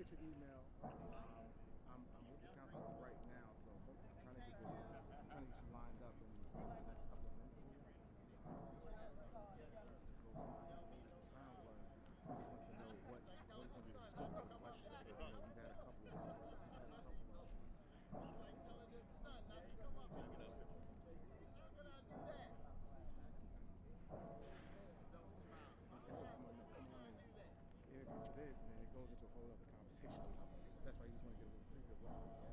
get your email. I'm with the council right now, so I'm trying to get you lined up in the next couple of minutes. Sound was just wants to know what's going to be the scope of the question. We've had a couple of. Like telling his son not to come up and get up. How could I do that? Don't smile. He said, "Oh, come on, do that." Interview this, and then it goes into a whole other conversation. So that's why you just want to get a little preview of what you're asking.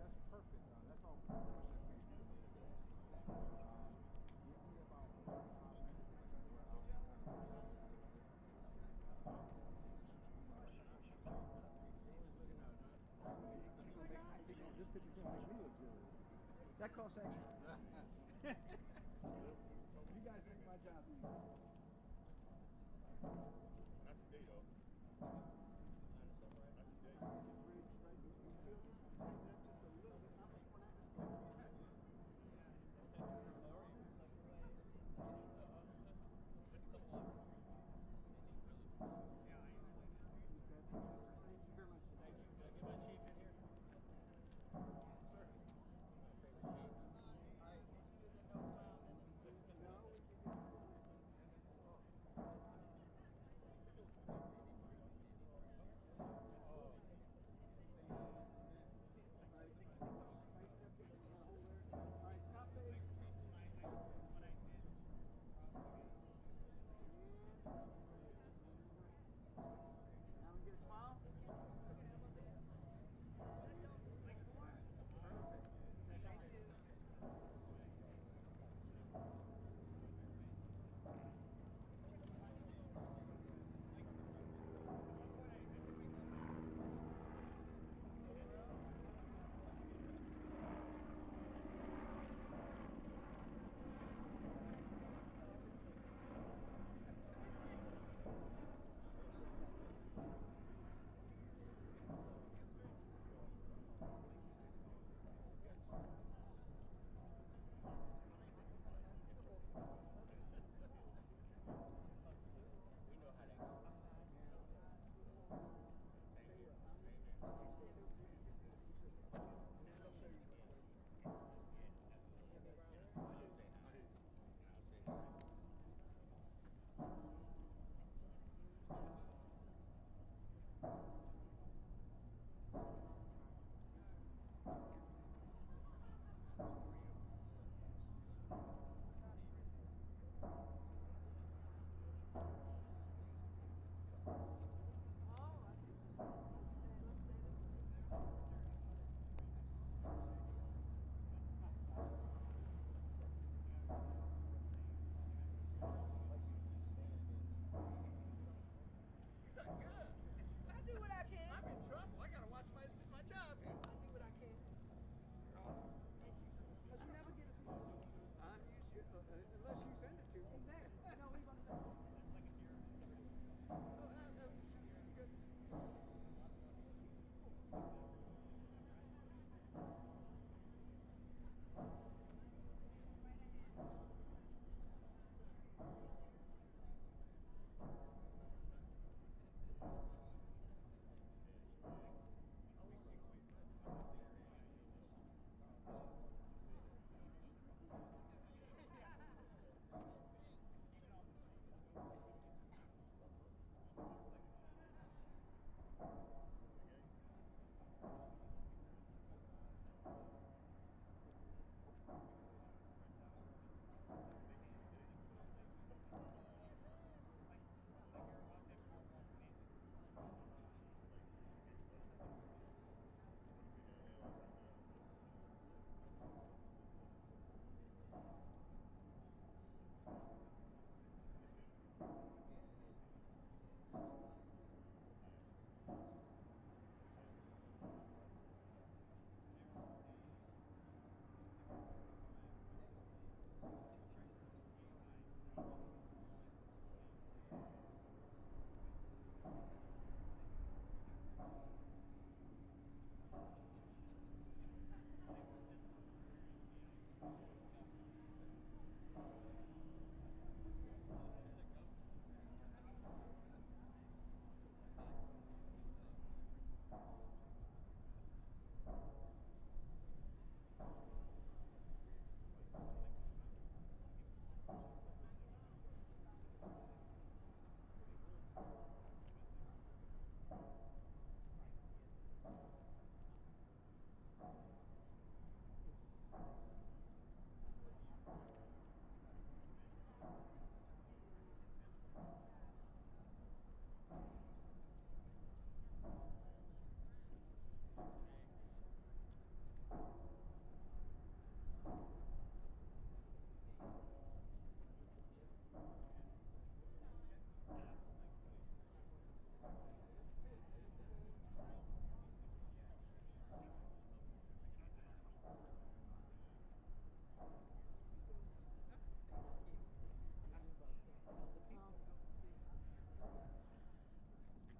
That's perfect. That's all. This picture's gonna make me look good. That costs extra. You guys make my job easy. Not today, though. Not today.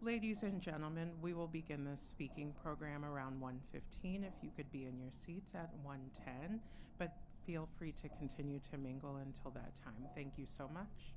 Ladies and gentlemen, we will begin the speaking program around 1:15. If you could be in your seats at 1:10, but feel free to continue to mingle until that time. Thank you so much.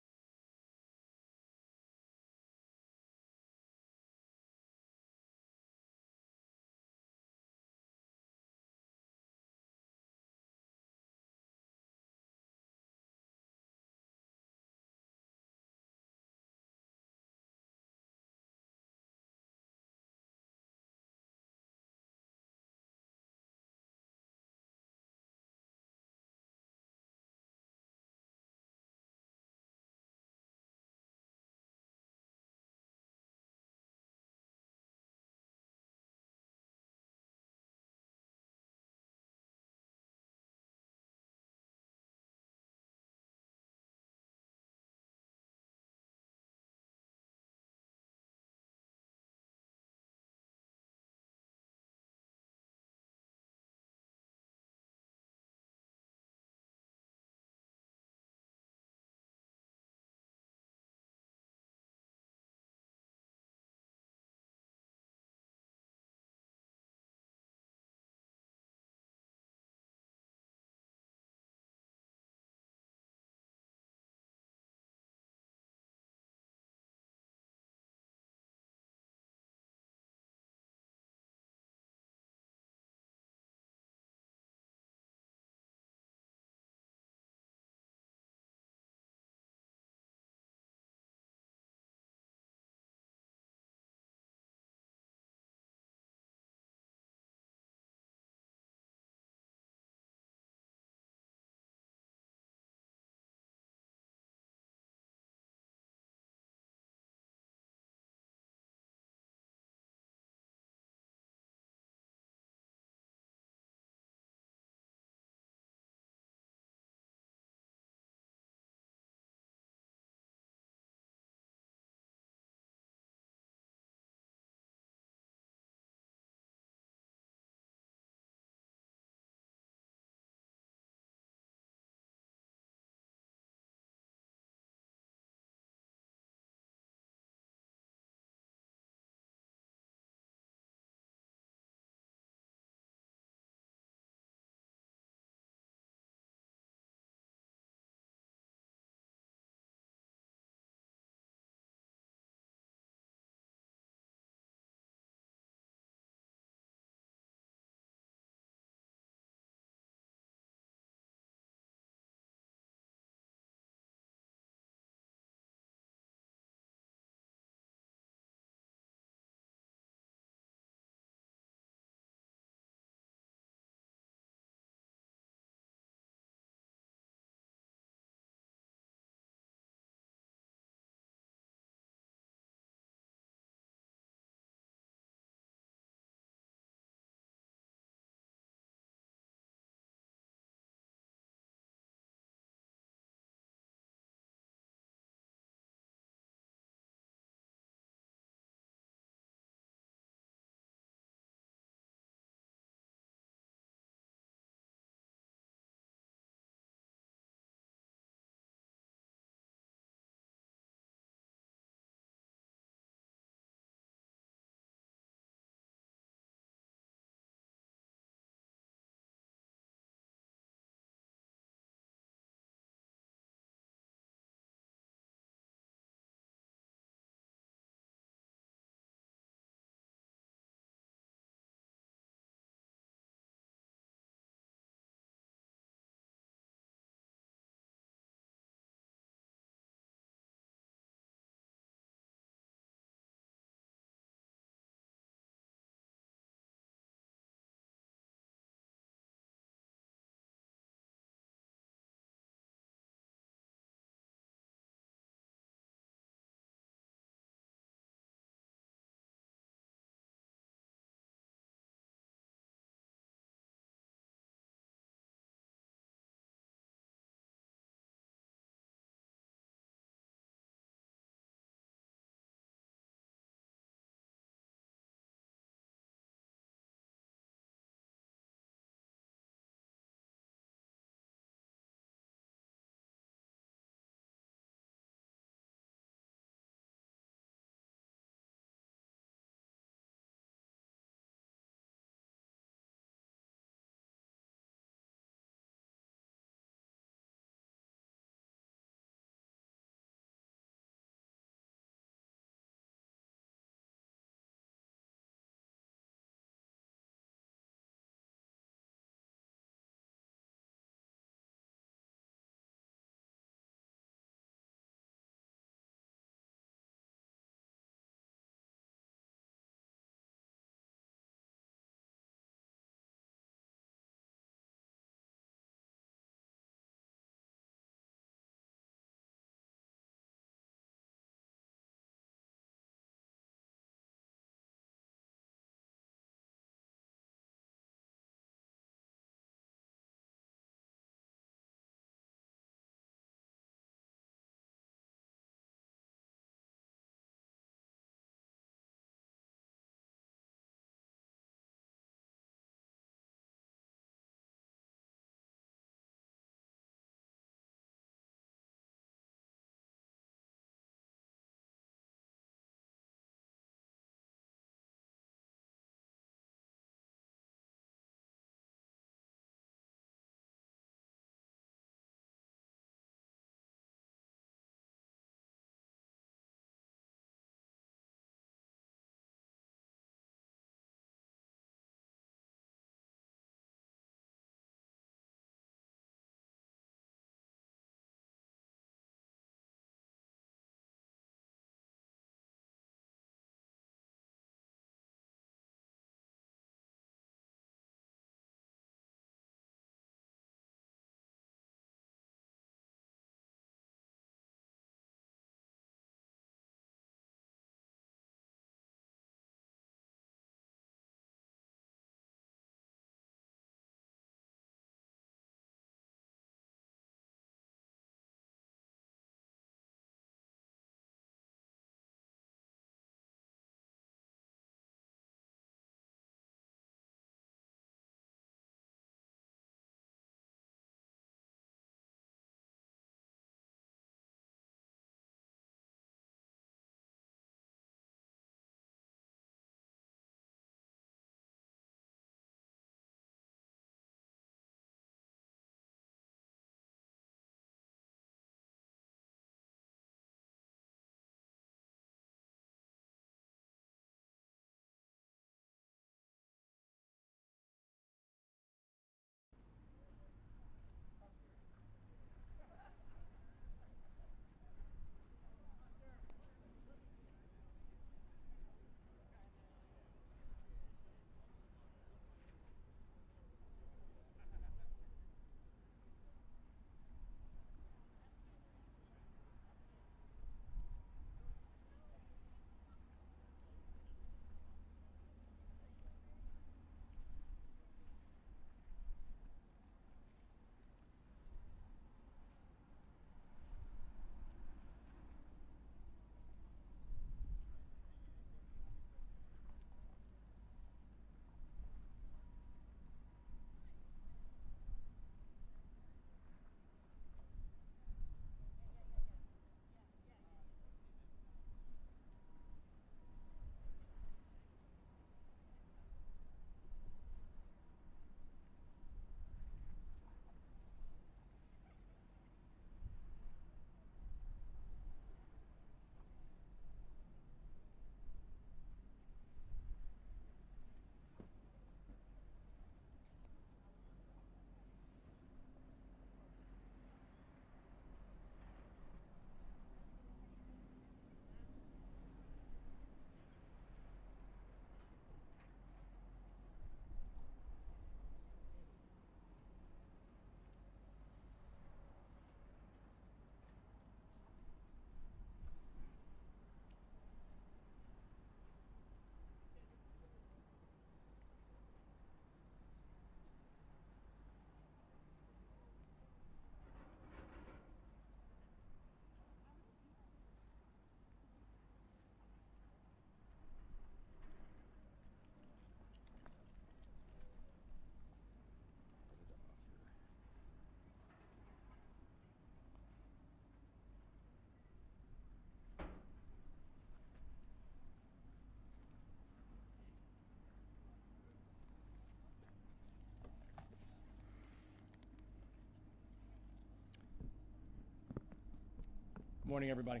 morning, everybody.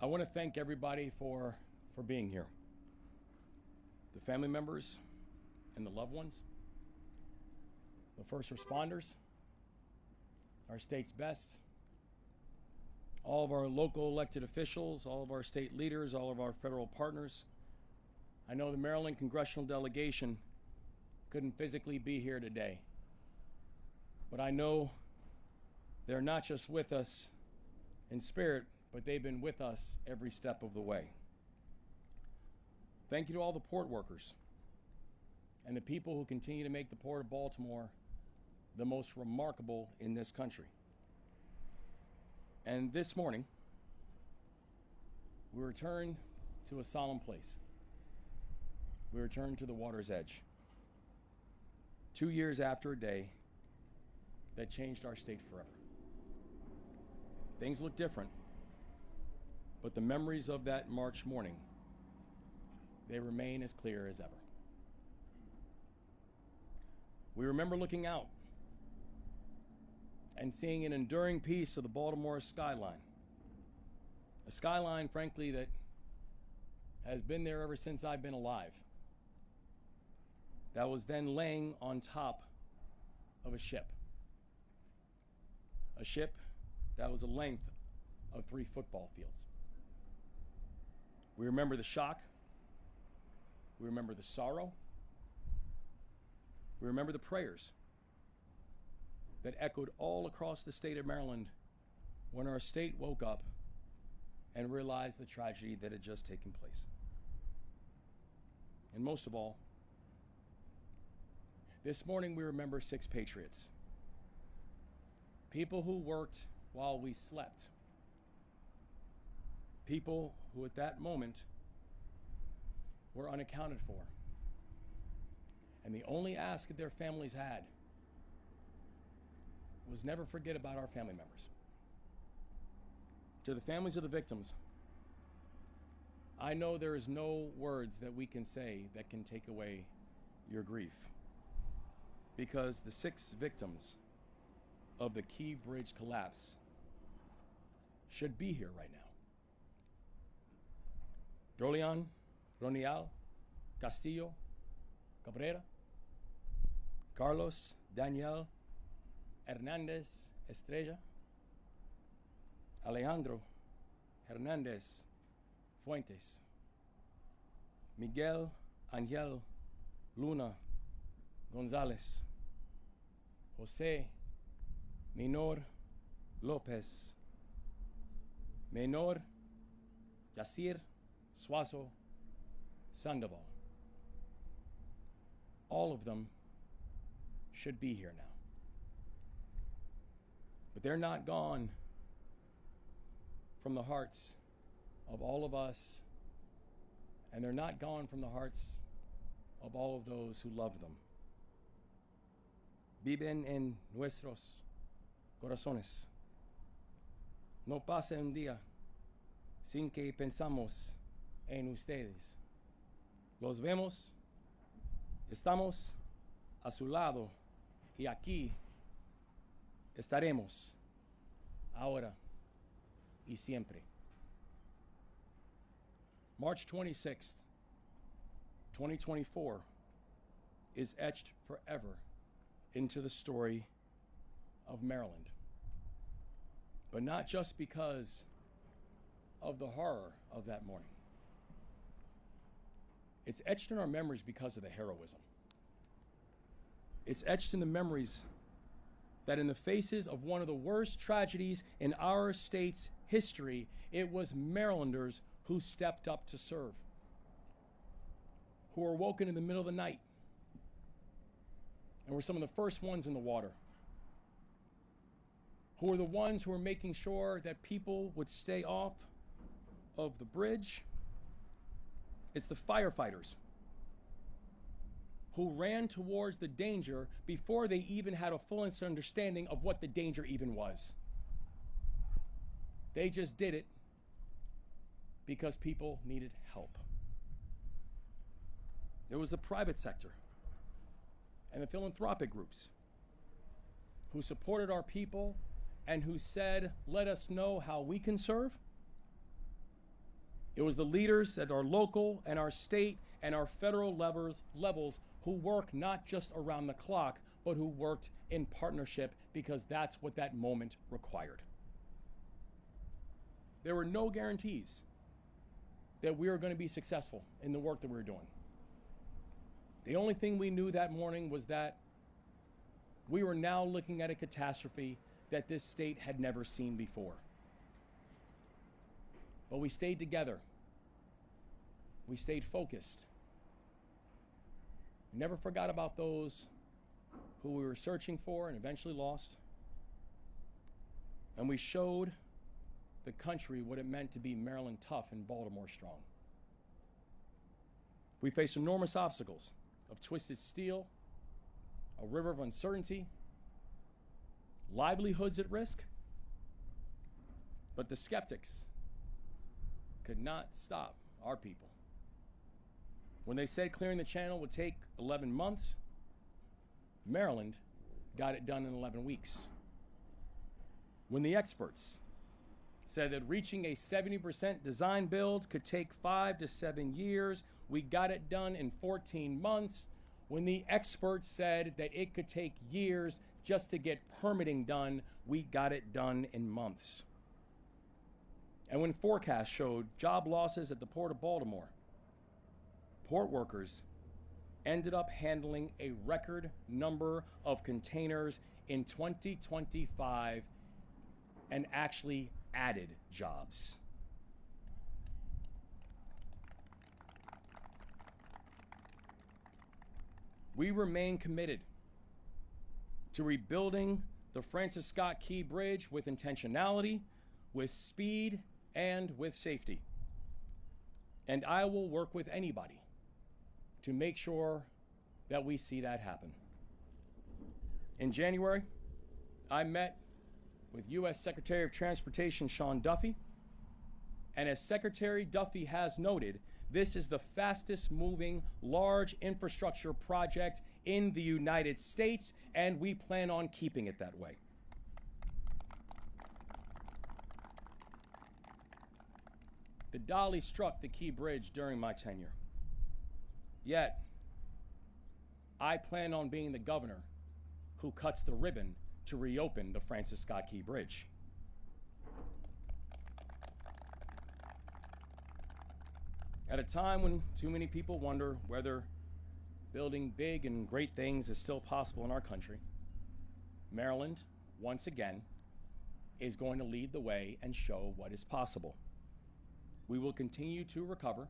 I want to thank everybody for being here. The family members and the loved ones, the first responders, our state's best, all of our local elected officials, all of our state leaders, all of our federal partners. I know the Maryland congressional delegation couldn't physically be here today, but I know they're not just with us in spirit, but they've been with us every step of the way. Thank you to all the port workers and the people who continue to make the Port of Baltimore the most remarkable in this country. And this morning, we return to a solemn place. We return to the water's edge. 2 years after a day that changed our state forever. Things look different, but the memories of that March morning, they remain as clear as ever. We remember looking out and seeing an enduring piece of the Baltimore skyline. A skyline, frankly, that has been there ever since I've been alive. That was then laying on top of a ship. A ship that was the length of 3 football fields. We remember the shock. We remember the sorrow. We remember the prayers that echoed all across the state of Maryland when our state woke up and realized the tragedy that had just taken place. And most of all, this morning we remember 6 patriots. People who worked while we slept. People who at that moment were unaccounted for. And the only ask that their families had was never forget about our family members. To the families of the victims, I know there is no words that we can say that can take away your grief, because the 6 victims of the Key Bridge collapse should be here right now. Dolian, Ronial, Castillo, Cabrera, Carlos, Daniel, Hernandez, Estrella, Alejandro, Hernandez, Fuentes, Miguel, Angel, Luna, Gonzalez, Jose, Minor, Lopez, Menor, Yacir, Suazo, Sandoval. All of them should be here now. But they're not gone from the hearts of all of us, and they're not gone from the hearts of all of those who love them. Viven en nuestros corazones. No pasa un día sin que pensamos en ustedes. Los vemos, estamos a su lado, y aquí estaremos, ahora y siempre. March 26th, 2024 is etched forever into the story of Maryland. But not just because of the horror of that morning. It's etched in our memories because of the heroism. It's etched in the memories that in the faces of one of the worst tragedies in our state's history, it was Marylanders who stepped up to serve, who were woken in the middle of the night, and were some of the first ones in the water, who were the ones who were making sure that people would stay off of the bridge. It's the firefighters who ran towards the danger before they even had a full understanding of what the danger even was. They just did it because people needed help. There was the private sector and the philanthropic groups who supported our people and who said, let us know how we can serve. It was the leaders at our local and our state and our federal levels who work not just around the clock, but who worked in partnership, because that's what that moment required. There were no guarantees that we were going to be successful in the work that we were doing. The only thing we knew that morning was that we were now looking at a catastrophe that this state had never seen before. But we stayed together. We stayed focused. We never forgot about those who we were searching for and eventually lost. And we showed the country what it meant to be Maryland tough and Baltimore strong. We faced enormous obstacles of twisted steel, a river of uncertainty, livelihoods at risk, but the skeptics could not stop our people. When they said clearing the channel would take 11 months, Maryland got it done in 11 weeks. When the experts said that reaching a 70% design build could take 5 to 7 years, we got it done in 14 months. When the experts said that it could take years just to get permitting done, we got it done in months. And when forecasts showed job losses at the Port of Baltimore, port workers ended up handling a record number of containers in 2025 and actually added jobs. We remain committed to rebuilding the Francis Scott Key Bridge with intentionality, with speed, and with safety. And I will work with anybody to make sure that we see that happen. In January, I met with U.S. Secretary of Transportation Sean Duffy, and as Secretary Duffy has noted, this is the fastest moving large infrastructure project in the United States, and we plan on keeping it that way. The Dolly struck the Key Bridge during my tenure. Yet, I plan on being the governor who cuts the ribbon to reopen the Francis Scott Key Bridge. At a time when too many people wonder whether building big and great things is still possible in our country, Maryland, once again, is going to lead the way and show what is possible. We will continue to recover,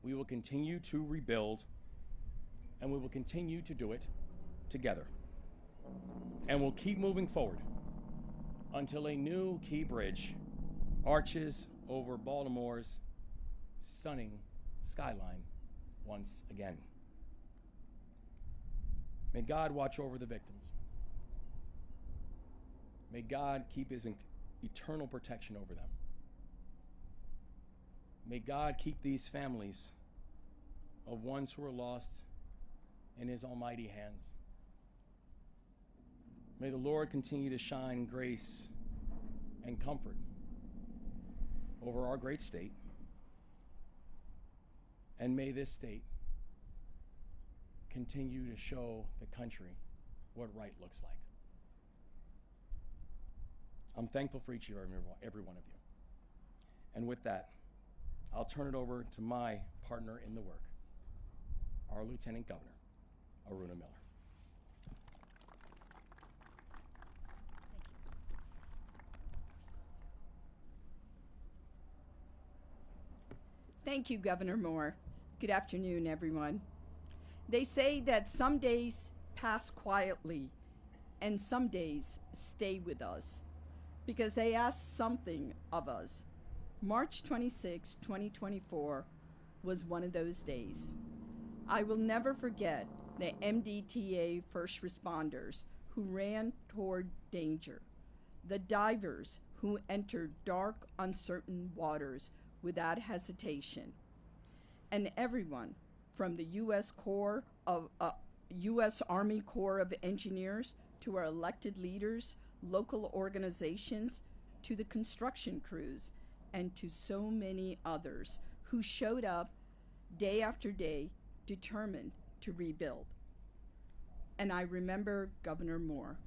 we will continue to rebuild, and we will continue to do it together. And we'll keep moving forward until a new Key Bridge arches over Baltimore's stunning skyline once again. May God watch over the victims. May God keep his eternal protection over them. May God keep these families of ones who are lost in his almighty hands. May the Lord continue to shine grace and comfort over our great state. And may this state continue to show the country what right looks like. I'm thankful for each and every one of you. And with that, I'll turn it over to my partner in the work, our Lieutenant Governor, Aruna Miller. Thank you, Governor Moore. Good afternoon, everyone. They say that some days pass quietly and some days stay with us because they ask something of us. March 26, 2024 was one of those days. I will never forget the MDTA first responders who ran toward danger, the divers who entered dark, uncertain waters without hesitation, and everyone from the U.S. Army Corps of Engineers to our elected leaders local organizations to the construction crews and to so many others who showed up day after day determined to rebuild. And I remember Governor Moore,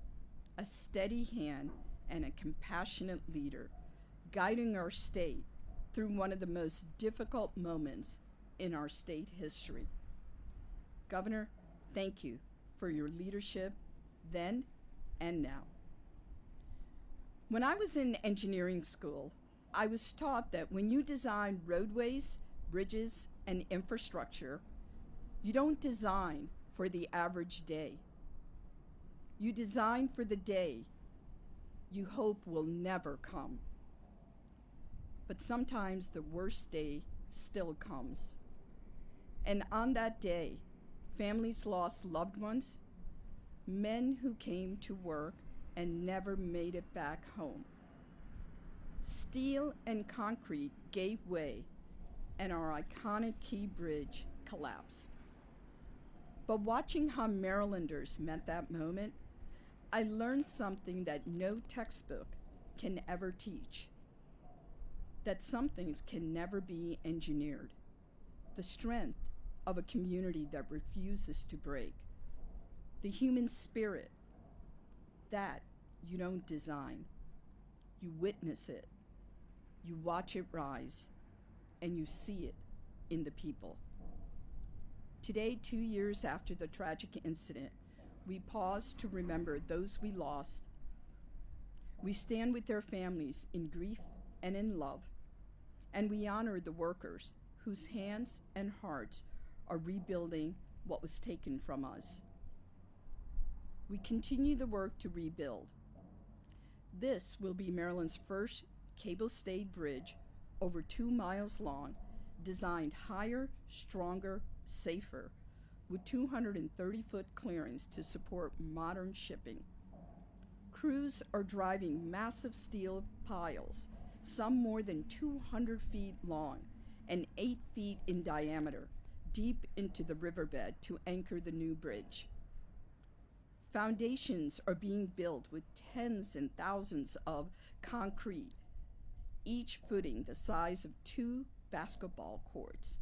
a steady hand and a compassionate leader, guiding our state through one of the most difficult moments in our state history. Governor, thank you for your leadership then and now. When I was in engineering school, I was taught that when you design roadways, bridges, and infrastructure, you don't design for the average day. You design for the day you hope will never come. But sometimes the worst day still comes. And on that day, families lost loved ones, men who came to work and never made it back home. Steel and concrete gave way, and our iconic Key Bridge collapsed. But watching how Marylanders met that moment, I learned something that no textbook can ever teach. That some things can never be engineered. The strength of a community that refuses to break. The human spirit, that you don't design. You witness it. You watch it rise, and you see it in the people. Today, 2 years after the tragic incident, we pause to remember those we lost. We stand with their families in grief and in love, and we honor the workers whose hands and hearts are rebuilding what was taken from us. We continue the work to rebuild. This will be Maryland's first cable-stayed bridge, over 2 miles long, designed higher, stronger, safer, with 230-foot clearance to support modern shipping. Crews are driving massive steel piles, some more than 200 feet long and 8 feet in diameter, deep into the riverbed to anchor the new bridge. Foundations are being built with tens and thousands of concrete, each footing the size of 2 basketball courts.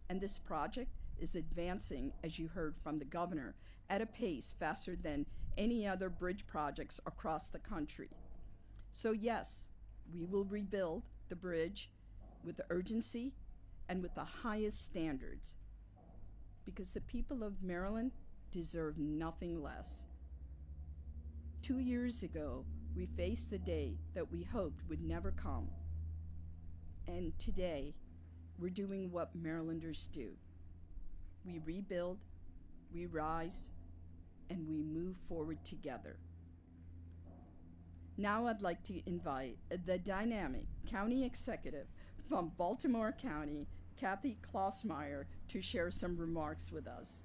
And this project is advancing, as you heard from the governor, at a pace faster than any other bridge projects across the country. So yes, we will rebuild the bridge with urgency and with the highest standards, because the people of Maryland deserve nothing less. 2 years ago, we faced the day that we hoped would never come. And today, we're doing what Marylanders do. We rebuild, we rise, and we move forward together. Now I'd like to invite the dynamic county executive from Baltimore County, Kathy Klossmeyer, to share some remarks with us.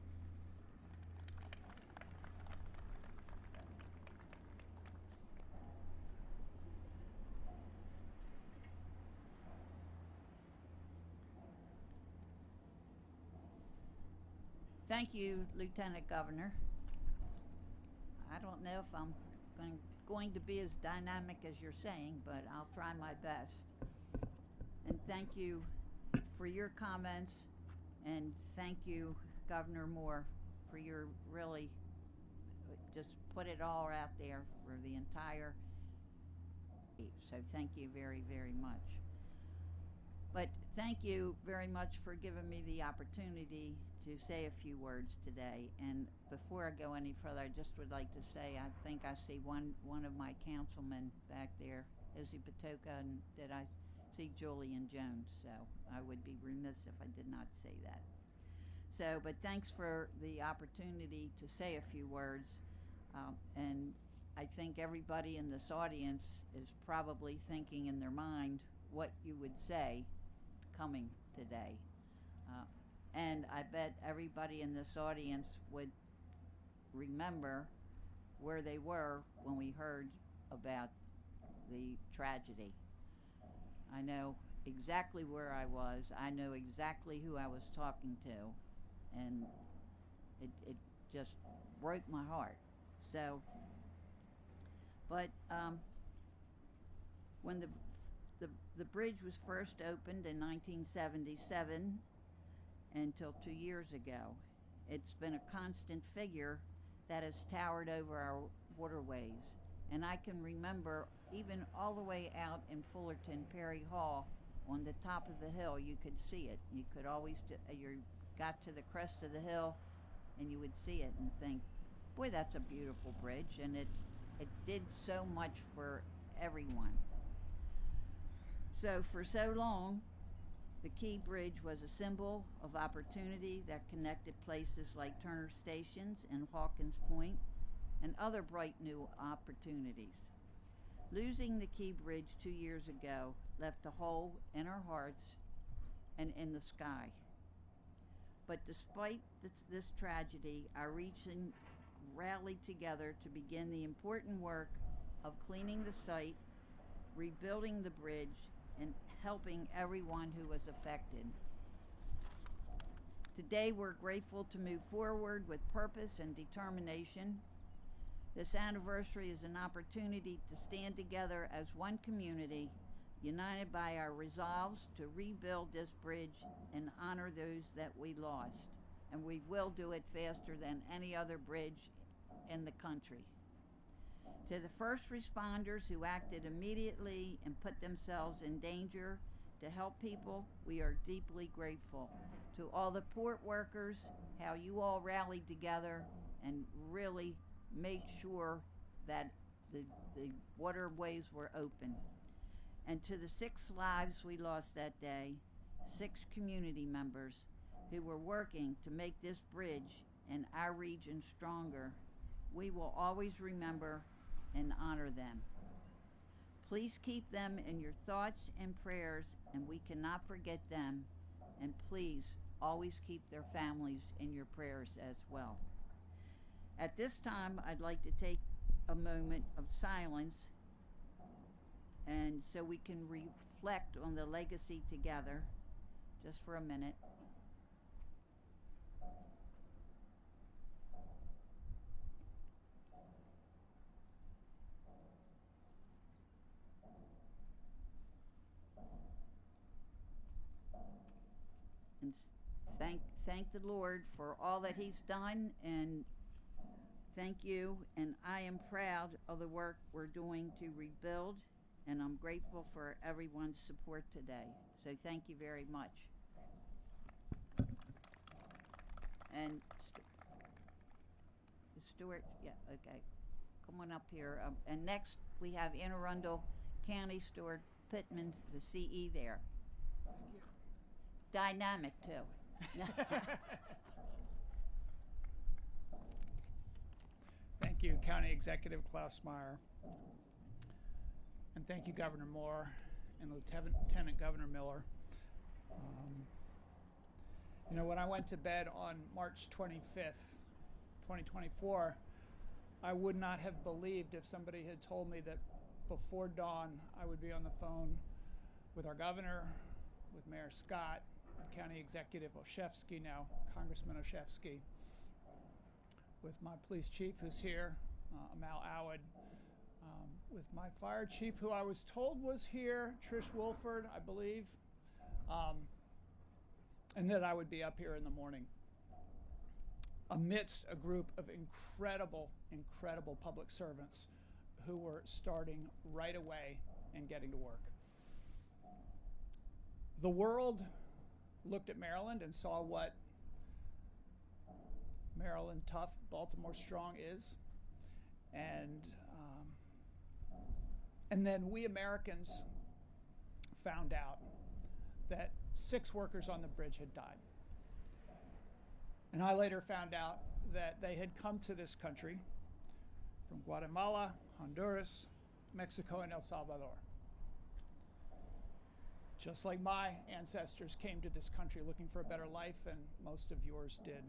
Thank you, Lieutenant Governor. I don't know if I'm going to be as dynamic as you're saying, but I'll try my best. And thank you for your comments, and thank you, Governor Moore, for your really just put it all out there for the entire state. So thank you very, very much. But thank you very much for giving me the opportunity to say a few words today. And before I go any further, I just would like to say I think I see one of my councilmen back there, Izzy Patoka, and did I see Julian Jones? So I would be remiss if I did not say that. So, but thanks for the opportunity to say a few words. And I think everybody in this audience is probably thinking in their mind what you would say coming today. And I bet everybody in this audience would remember where they were when we heard about the tragedy. I know exactly where I was. I know exactly who I was talking to. And it just broke my heart. So But when the bridge was first opened in 1977 until 2 years ago, it's been a constant figure that has towered over our waterways. And I can remember even all the way out in Fullerton, Perry Hall, on the top of the hill, you could see it. You could always, you got to the crest of the hill and you would see it and think, boy, that's a beautiful bridge. And it did so much for everyone. So for so long, the Key Bridge was a symbol of opportunity that connected places like Turner Stations and Hawkins Point and other bright new opportunities. Losing the Key Bridge 2 years ago left a hole in our hearts and in the sky. But despite this tragedy, our region rallied together to begin the important work of cleaning the site, rebuilding the bridge, and helping everyone who was affected. Today, we're grateful to move forward with purpose and determination. This anniversary is an opportunity to stand together as one community, united by our resolves to rebuild this bridge and honor those that we lost. And we will do it faster than any other bridge in the country. To the first responders who acted immediately and put themselves in danger to help people, we are deeply grateful. To all the port workers, how you all rallied together and really made sure that the waterways were open. And to the 6 lives we lost that day, 6 community members who were working to make this bridge and our region stronger, we will always remember and honor them. Please keep them in your thoughts and prayers, and we cannot forget them. And please always keep their families in your prayers as well. At this time, I'd like to take a moment of silence, and so we can reflect on the legacy together, just for a minute. And thank the Lord for all that He's done, and thank you. And I am proud of the work we're doing to rebuild, and I'm grateful for everyone's support today. So thank you very much. And Stuart, yeah, okay, come on up here. And next we have Anne Arundel County Stuart Pittman, the CE there. Thank you. Dynamic too. Thank you, County Executive Klaus Meyer. And thank you, Governor Moore and Lieutenant Governor Miller. You know, when I went to bed on March 25th, 2024, I would not have believed if somebody had told me that before dawn I would be on the phone with our governor, with Mayor Scott, with County Executive Olszewski, now Congressman Olszewski, with my police chief who's here, Amal Awad, with my fire chief who I was told was here, Trish Wolford, I believe, and that I would be up here in the morning amidst a group of incredible public servants who were starting right away and getting to work. The world looked at Maryland and saw what Maryland tough, Baltimore strong is, and then we Americans found out that 6 workers on the bridge had died. And I later found out that they had come to this country from Guatemala, Honduras, Mexico, and El Salvador. Just like my ancestors came to this country looking for a better life, and most of yours did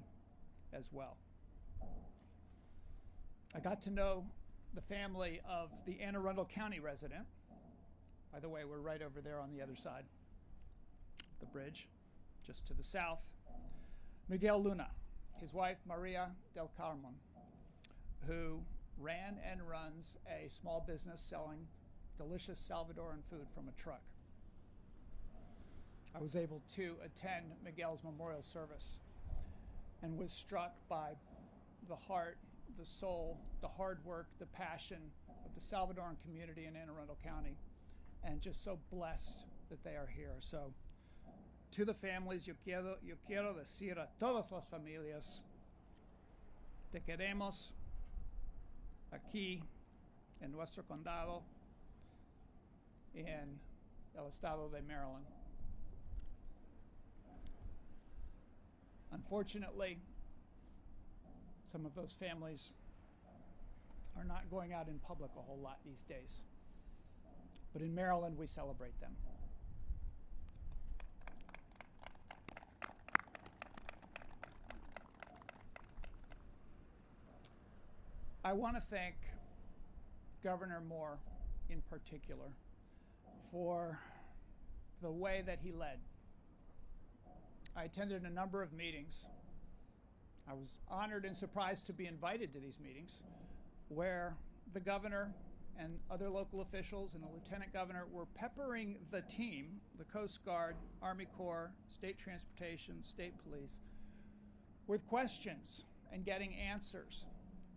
as well. I got to know the family of the Anne Arundel County resident. By the way, we're right over there on the other side of the bridge, just to the south. Miguel Luna, his wife Maria del Carmen, who ran and runs a small business selling delicious Salvadoran food from a truck. I was able to attend Miguel's memorial service and was struck by the heart, the soul, the hard work, the passion of the Salvadoran community in Anne Arundel County, and just so blessed that they are here. So to the families, yo quiero decir a todas las familias, te queremos aquí en nuestro condado, en el estado de Maryland. Unfortunately, some of those families are not going out in public a whole lot these days. But in Maryland, we celebrate them. I want to thank Governor Moore in particular for the way that he led. I attended a number of meetings. I was honored and surprised to be invited to these meetings where the governor and other local officials and the lieutenant governor were peppering the team, the Coast Guard, Army Corps, State Transportation, State Police, with questions and getting answers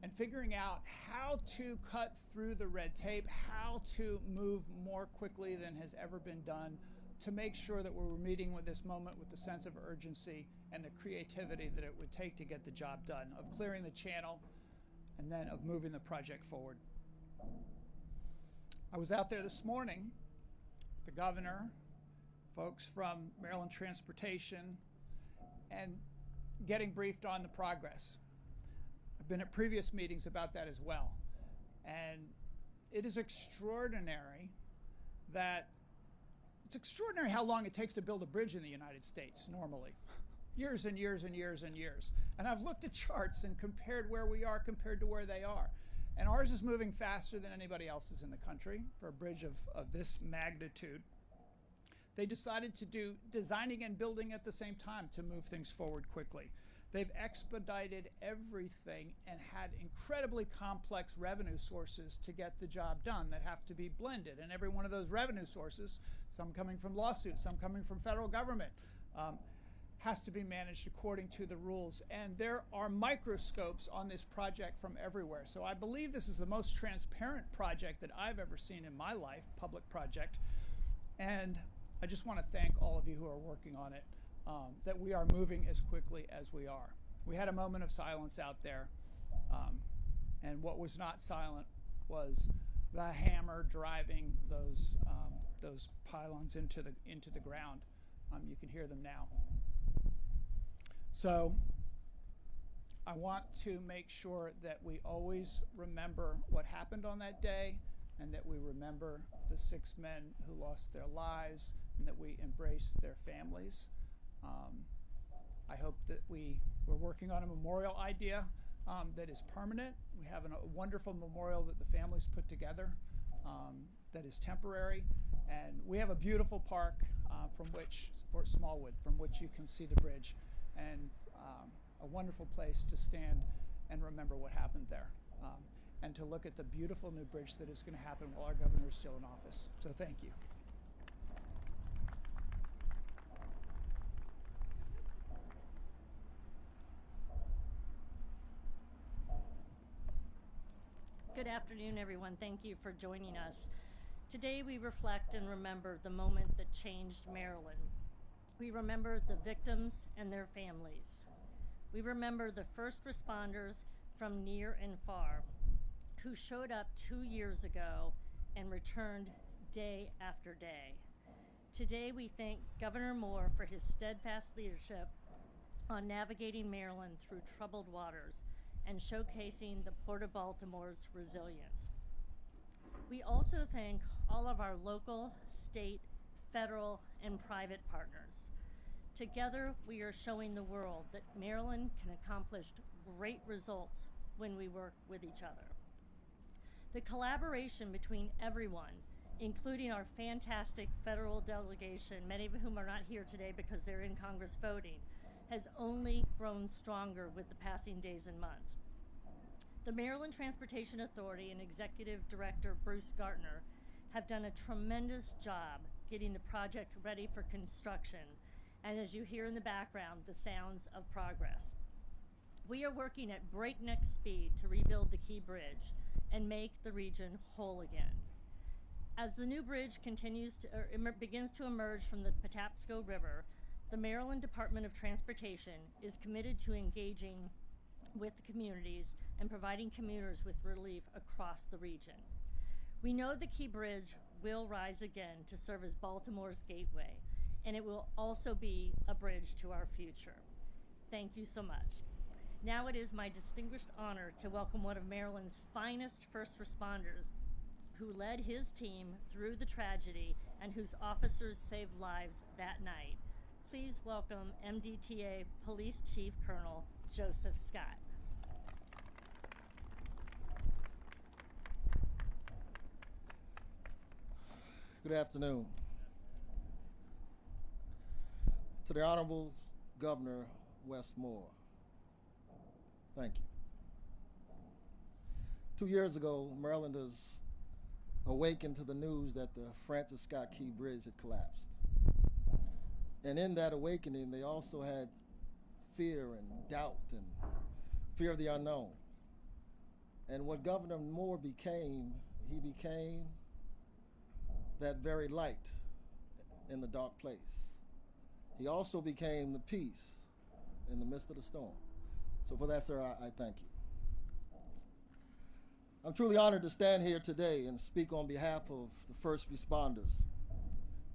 and figuring out how to cut through the red tape, how to move more quickly than has ever been done to make sure that we were meeting with this moment with the sense of urgency and the creativity that it would take to get the job done, of clearing the channel and then of moving the project forward. I was out there this morning, the governor, folks from Maryland Transportation, and getting briefed on the progress. I've been at previous meetings about that as well. And it is extraordinary it's extraordinary how long it takes to build a bridge in the United States normally. Years and years and years and years. And I've looked at charts and compared where we are compared to where they are. And ours is moving faster than anybody else's in the country for a bridge of this magnitude. They decided to do designing and building at the same time to move things forward quickly. They've expedited everything and had incredibly complex revenue sources to get the job done that have to be blended. And every one of those revenue sources, some coming from lawsuits, some coming from federal government, has to be managed according to the rules. And there are microscopes on this project from everywhere. So I believe this is the most transparent project that I've ever seen in my life, public project. And I just want to thank all of you who are working on it, that we are moving as quickly as we are. We had a moment of silence out there, and what was not silent was the hammer driving those pylons into the ground. You can hear them now. So I want to make sure that we always remember what happened on that day, and that we remember the 6 men who lost their lives, and that we embrace their families. I hope that we're working on a memorial idea that is permanent. We have a wonderful memorial that the families put together that is temporary. And we have a beautiful park Fort Smallwood, from which you can see the bridge, and a wonderful place to stand and remember what happened there, and to look at the beautiful new bridge that is going to happen while our governor is still in office. So thank you. Good afternoon, everyone. Thank you for joining us. Today we reflect and remember the moment that changed Maryland. We remember the victims and their families. We remember the first responders from near and far who showed up 2 years ago and returned day after day. Today we thank Governor Moore for his steadfast leadership on navigating Maryland through troubled waters and showcasing the Port of Baltimore's resilience. We also thank all of our local, state, federal, and private partners. Together, we are showing the world that Maryland can accomplish great results when we work with each other. The collaboration between everyone, including our fantastic federal delegation, many of whom are not here today because they're in Congress voting, has only grown stronger with the passing days and months. The Maryland Transportation Authority and Executive Director Bruce Gartner have done a tremendous job getting the project ready for construction, and as you hear in the background, the sounds of progress. We are working at breakneck speed to rebuild the Key Bridge and make the region whole again. As the new bridge begins to emerge from the Patapsco River, the Maryland Department of Transportation is committed to engaging with the communities and providing commuters with relief across the region. We know the Key Bridge will rise again to serve as Baltimore's gateway, and it will also be a bridge to our future. Thank you so much. Now it is my distinguished honor to welcome one of Maryland's finest first responders who led his team through the tragedy and whose officers saved lives that night. Please welcome MDTA Police Chief Colonel Joseph Scott. Good afternoon. To the Honorable Governor Wes Moore, thank you. 2 years ago, Marylanders awakened to the news that the Francis Scott Key Bridge had collapsed. And in that awakening, they also had fear and doubt and fear of the unknown. And what Governor Moore became, he became that very light in the dark place. He also became the peace in the midst of the storm. So for that, sir, I thank you. I'm truly honored to stand here today and speak on behalf of the first responders.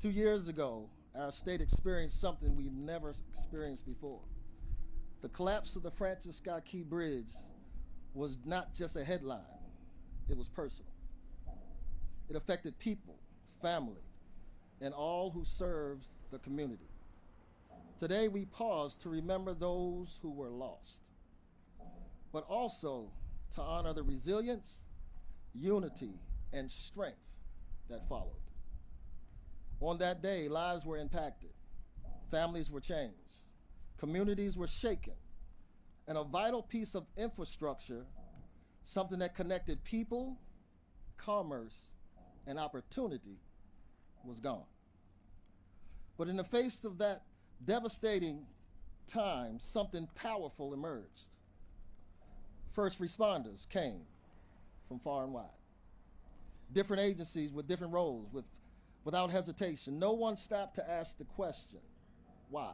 2 years ago, our state experienced something we never experienced before. The collapse of the Francis Scott Key Bridge was not just a headline, it was personal. It affected people, family, and all who served the community. Today we pause to remember those who were lost, but also to honor the resilience, unity, and strength that followed. On that day, lives were impacted, families were changed, communities were shaken, and a vital piece of infrastructure, something that connected people, commerce, and opportunity, was gone. But in the face of that devastating time, something powerful emerged. First responders came from far and wide. Different agencies with different roles, without hesitation. No one stopped to ask the question, why?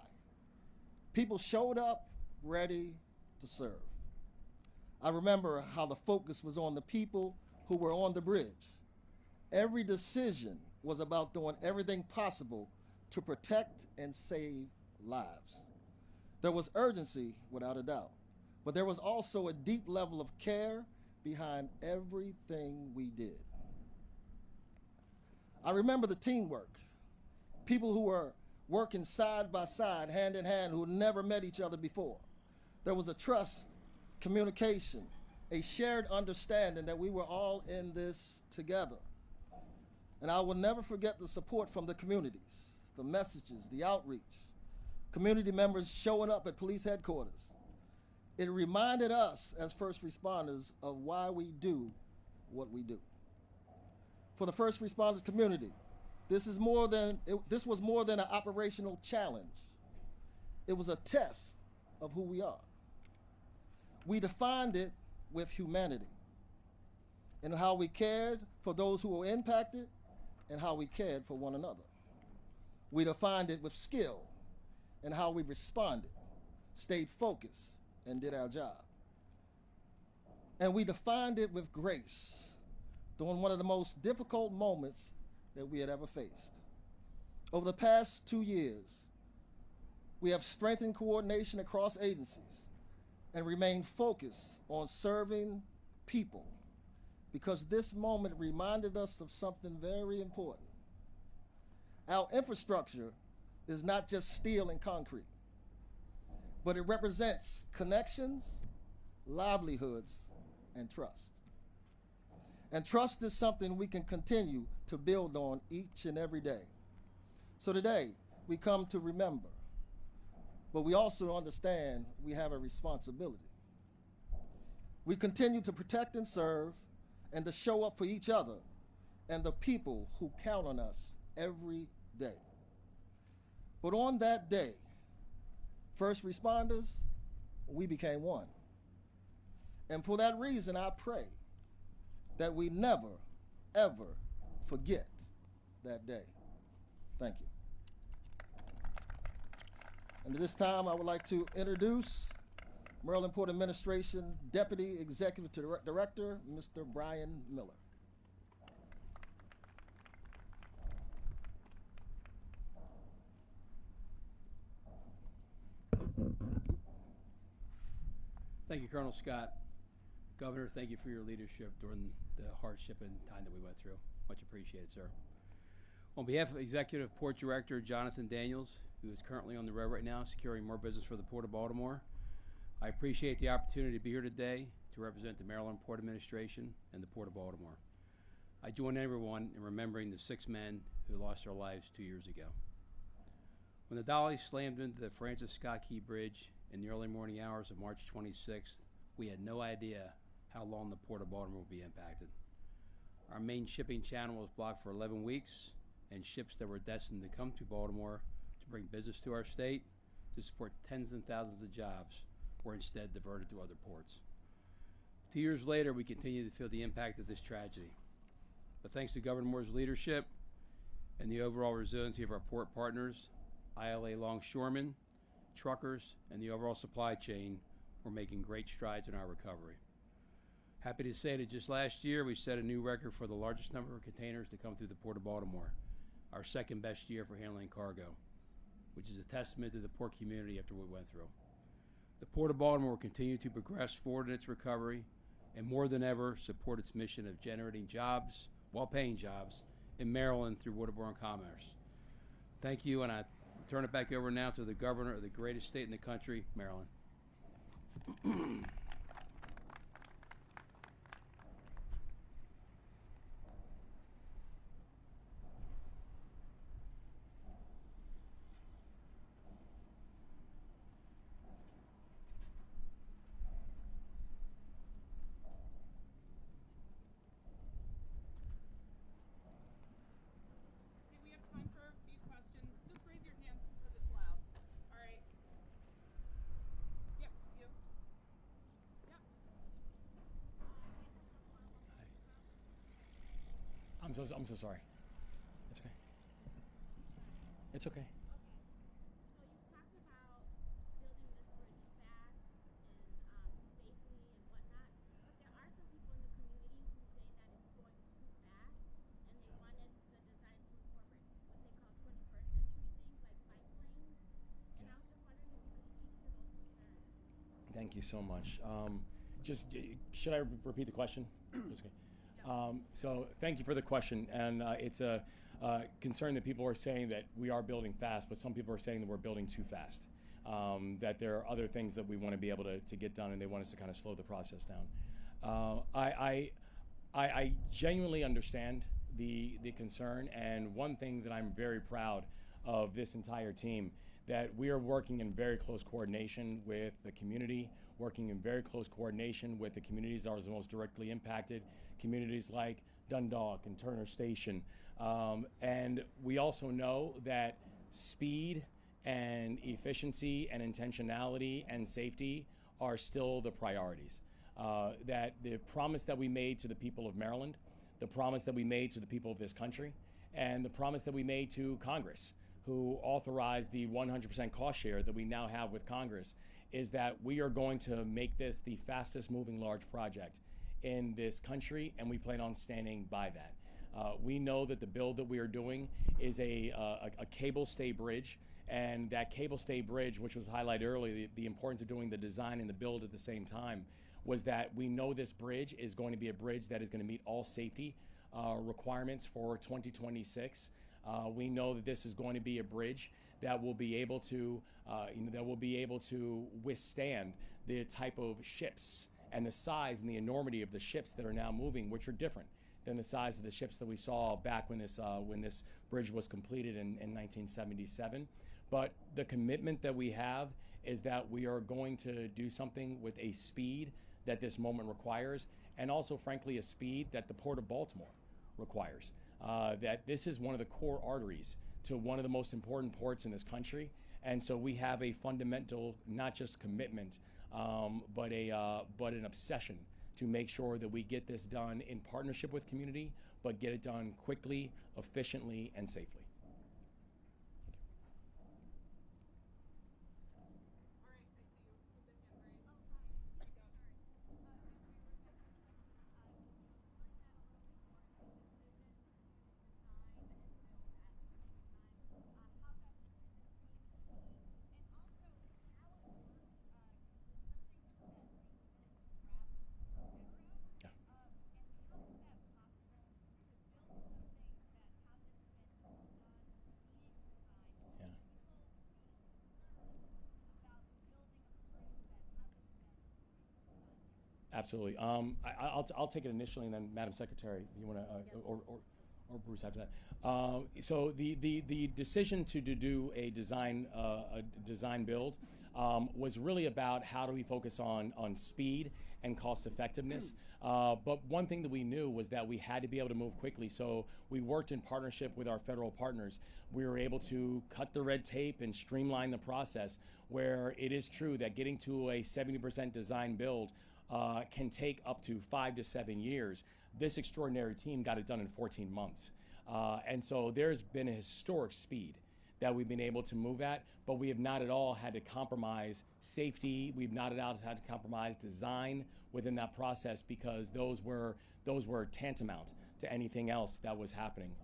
People showed up ready to serve. I remember how the focus was on the people who were on the bridge. Every decision was about doing everything possible to protect and save lives. There was urgency, without a doubt, but there was also a deep level of care behind everything we did. I remember the teamwork, people who were working side by side, hand in hand, who had never met each other before. There was a trust, communication, a shared understanding that we were all in this together. And I will never forget the support from the communities, the messages, the outreach, community members showing up at police headquarters. It reminded us as first responders of why we do what we do. For the first responders community, this was more than an operational challenge. It was a test of who we are. We defined it with humanity and how we cared for those who were impacted and how we cared for one another. We defined it with skill and how we responded, stayed focused, and did our job. And we defined it with grace during one of the most difficult moments that we had ever faced. Over the past 2 years, we have strengthened coordination across agencies and remained focused on serving people, because this moment reminded us of something very important. Our infrastructure is not just steel and concrete, but it represents connections, livelihoods, and trust. And trust is something we can continue to build on each and every day. So today, we come to remember, but we also understand we have a responsibility. We continue to protect and serve and to show up for each other and the people who count on us every day. But on that day, first responders, we became one. And for that reason, I pray that we never, ever forget that day. Thank you. And at this time, I would like to introduce Maryland Port Administration Deputy Executive Director, Mr. Brian Miller. Thank you, Colonel Scott. Governor, thank you for your leadership during the hardship and time that we went through. Much appreciated, sir. On behalf of Executive Port Director Jonathan Daniels, who is currently on the road right now securing more business for the Port of Baltimore, I appreciate the opportunity to be here today to represent the Maryland Port Administration and the Port of Baltimore. I join everyone in remembering the 6 men who lost their lives 2 years ago. When the dolly slammed into the Francis Scott Key Bridge in the early morning hours of March 26th, we had no idea how long the Port of Baltimore would be impacted. Our main shipping channel was blocked for 11 weeks, and ships that were destined to come to Baltimore to bring business to our state, to support tens and thousands of jobs, were instead diverted to other ports. 2 years later, we continue to feel the impact of this tragedy. But thanks to Governor Moore's leadership and the overall resiliency of our port partners, ILA longshoremen, truckers, and the overall supply chain, we're making great strides in our recovery. Happy to say that just last year, we set a new record for the largest number of containers to come through the Port of Baltimore, our second best year for handling cargo, which is a testament to the port community after what we went through. The Port of Baltimore will continue to progress forward in its recovery and more than ever support its mission of generating jobs, well-paying jobs, in Maryland through waterborne commerce. Thank you, and I turn it back over now to the Governor of the greatest state in the country, Maryland. I'm so sorry. It's okay. It's okay. Thank you so much. Should I repeat the question? Okay. So thank you for the question, and it's a concern that people are saying that we are building fast, but some people are saying that we're building too fast, that there are other things that we want to be able to get done, and they want us to kind of slow the process down. I genuinely understand the concern, and one thing that I'm very proud of this entire team, that we are working in very close coordination with the community, working in very close coordination with the communities that are the most directly impacted, communities like Dundalk and Turner Station. And we also know that speed and efficiency and intentionality and safety are still the priorities. That the promise that we made to the people of Maryland, the promise that we made to the people of this country, and the promise that we made to Congress, who authorized the 100% cost share that we now have with Congress, is that we are going to make this the fastest moving large project in this country, and we plan on standing by that. We know that the build that we are doing is a cable stay bridge, and that cable stay bridge, which was highlighted earlier, the importance of doing the design and the build at the same time, was that we know this bridge is going to be a bridge that is going to meet all safety requirements for 2026. We know that this is going to be a bridge that will be able to withstand the type of ships and the size and the enormity of the ships that are now moving, which are different than the size of the ships that we saw back when this bridge was completed in 1977. But the commitment that we have is that we are going to do something with a speed that this moment requires, and also, frankly, a speed that the Port of Baltimore requires. That this is one of the core arteries to one of the most important ports in this country, and so we have a fundamental, not just commitment, but an obsession to make sure that we get this done in partnership with community, but get it done quickly, efficiently, and safely. Absolutely. I'll take it initially, and then Madam Secretary, if you want to, or Bruce after that. So the decision to do a design build was really about how do we focus on speed and cost effectiveness. But one thing that we knew was that we had to be able to move quickly. So we worked in partnership with our federal partners. We were able to cut the red tape and streamline the process, where it is true that getting to a 70% design build can take up to 5 to 7 years. This extraordinary team got it done in 14 months. And so there's been a historic speed that we've been able to move at, but we have not at all had to compromise safety. We've not at all had to compromise design within that process, because those were tantamount to anything else that was happening.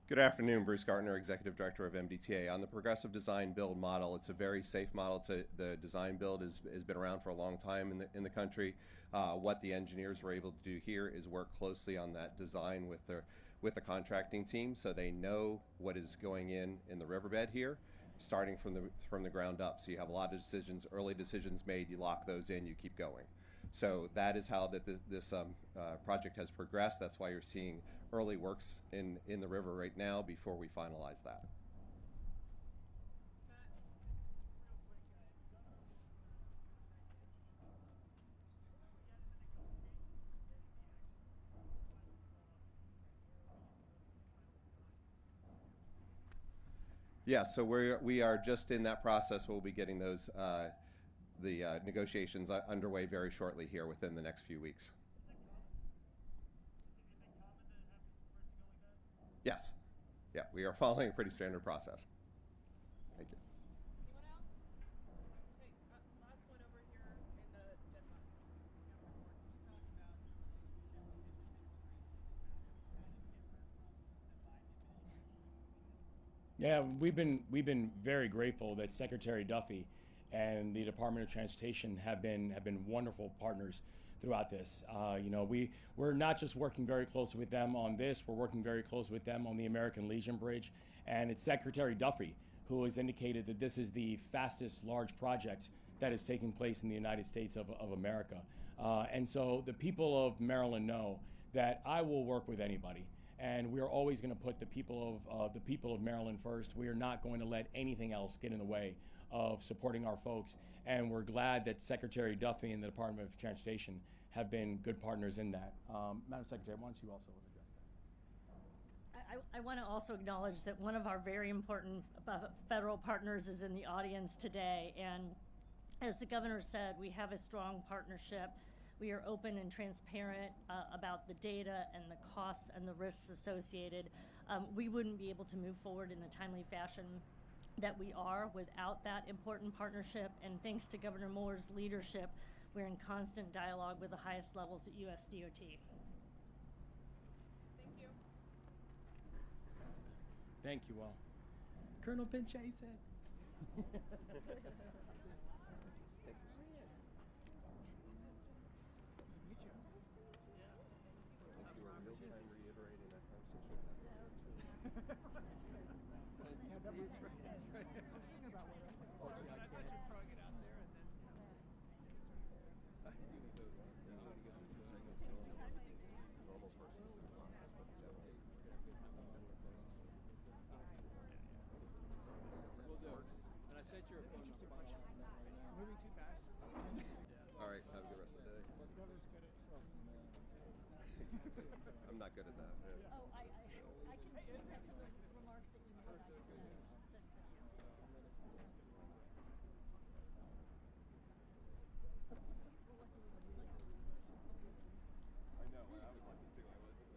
Good afternoon, Bruce Gartner, Executive Director of MDTA. On the progressive design build model, it's a very safe model. The design build has been around for a long time in the country. What the engineers were able to do here is work closely on that design with the contracting team, so they know what is going in the riverbed here, starting from the ground up. So you have a lot of decisions, early decisions made, you lock those in, you keep going. So that is how this project has progressed. That's why you're seeing early works in the river right now before we finalize that. Yeah, so we are just in that process. We'll be getting those the negotiations underway very shortly here within the next few weeks. Yes. Yeah, we are following a pretty standard process. Thank you. Anyone else? Okay, last one over here in the zip box. Yeah, we've been very grateful that Secretary Duffy and the Department of Transportation have been wonderful partners throughout this. You know, we're not just working very closely with them on this, we're working very closely with them on the American Legion Bridge, and it's Secretary Duffy who has indicated that this is the fastest large project that is taking place in the United States of America. And so the people of Maryland know that I will work with anybody, and we are always going to put the people of Maryland first. We are not going to let anything else get in the way of supporting our folks, and we're glad that Secretary Duffy and the Department of Transportation have been good partners in that. Madam Secretary, why don't you also address that? I want to also acknowledge that one of our very important federal partners is in the audience today, and as the governor said, we have a strong partnership. We are open and transparent about the data and the costs and the risks associated. We wouldn't be able to move forward in the timely fashion that we are without that important partnership, and thanks to Governor Moore's leadership, we're in constant dialogue with the highest levels at USDOT. Thank you. Thank you all. Colonel Pinchay said. Moving to guys. All right, have a good rest of the day. But the governor's good at trust me, man. I'm not good at that. Yeah. Oh, I can see that from the remarks that you made. I said I know. I was lucky too. I wasn't.